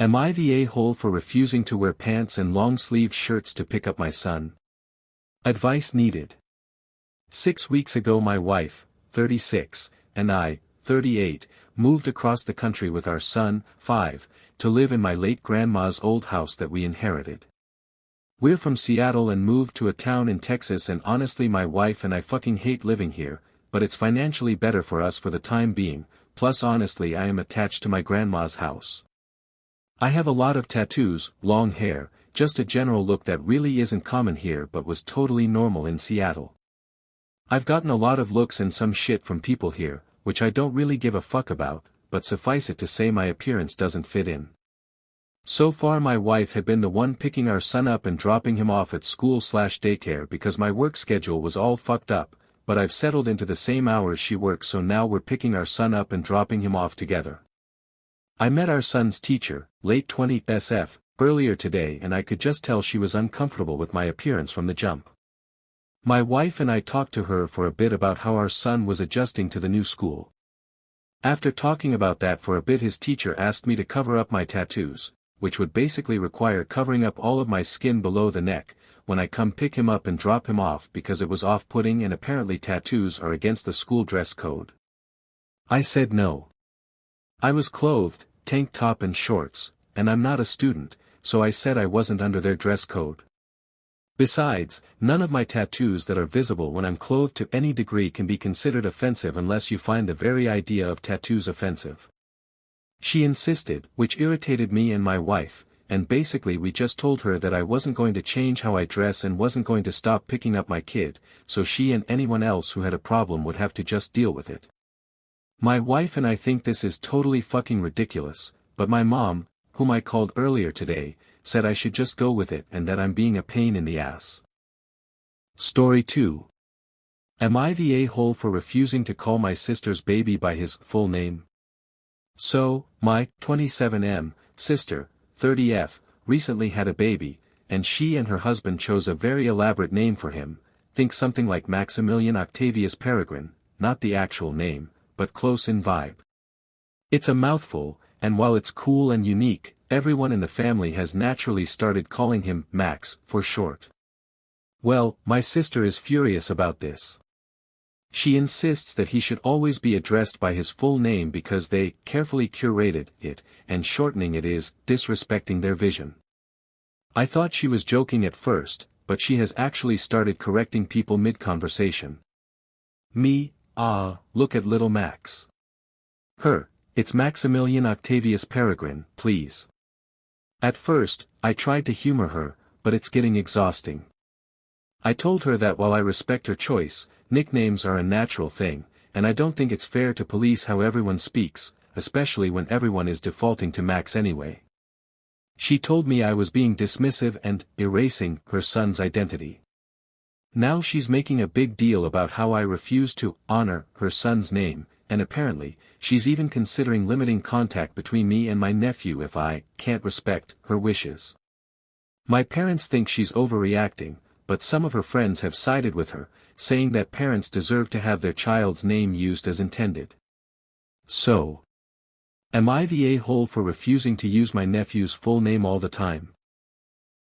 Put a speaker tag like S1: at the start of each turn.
S1: Am I the a-hole for refusing to wear pants and long-sleeved shirts to pick up my son? Advice needed. 6 weeks ago my wife, 36, and I, 38, moved across the country with our son, 5, to live in my late grandma's old house that we inherited. We're from Seattle and moved to a town in Texas, and honestly my wife and I fucking hate living here, but it's financially better for us for the time being, plus honestly I am attached to my grandma's house. I have a lot of tattoos, long hair, just a general look that really isn't common here but was totally normal in Seattle. I've gotten a lot of looks and some shit from people here, which I don't really give a fuck about, but suffice it to say my appearance doesn't fit in. So far my wife had been the one picking our son up and dropping him off at school/daycare because my work schedule was all fucked up, but I've settled into the same hours she works, so now we're picking our son up and dropping him off together. I met our son's teacher, late 20 SF, earlier today, and I could just tell she was uncomfortable with my appearance from the jump. My wife and I talked to her for a bit about how our son was adjusting to the new school. After talking about that for a bit, his teacher asked me to cover up my tattoos, which would basically require covering up all of my skin below the neck, when I come pick him up and drop him off, because it was off-putting and apparently tattoos are against the school dress code. I said no. I was clothed, tank top and shorts, and I'm not a student, so I said I wasn't under their dress code. Besides, none of my tattoos that are visible when I'm clothed to any degree can be considered offensive unless you find the very idea of tattoos offensive. She insisted, which irritated me and my wife, and basically we just told her that I wasn't going to change how I dress and wasn't going to stop picking up my kid, so she and anyone else who had a problem would have to just deal with it. My wife and I think this is totally fucking ridiculous, but my mom, whom I called earlier today, said I should just go with it and that I'm being a pain in the ass. Story 2. Am I the a-hole for refusing to call my sister's baby by his full name? So, my 27M sister, 30F, recently had a baby, and she and her husband chose a very elaborate name for him, think something like Maximilian Octavius Peregrine, not the actual name, but close in vibe. It's a mouthful, and while it's cool and unique, everyone in the family has naturally started calling him Max for short. Well, my sister is furious about this. She insists that he should always be addressed by his full name because they carefully curated it, and shortening it is disrespecting their vision. I thought she was joking at first, but she has actually started correcting people mid-conversation. Me, look at little Max. Her, it's Maximilian Octavius Peregrine, please. At first, I tried to humor her, but it's getting exhausting. I told her that while I respect her choice, nicknames are a natural thing, and I don't think it's fair to police how everyone speaks, especially when everyone is defaulting to Max anyway. She told me I was being dismissive and erasing her son's identity. Now she's making a big deal about how I refuse to honor her son's name, and apparently, she's even considering limiting contact between me and my nephew if I can't respect her wishes. My parents think she's overreacting, but some of her friends have sided with her, saying that parents deserve to have their child's name used as intended. So, am I the a-hole for refusing to use my nephew's full name all the time?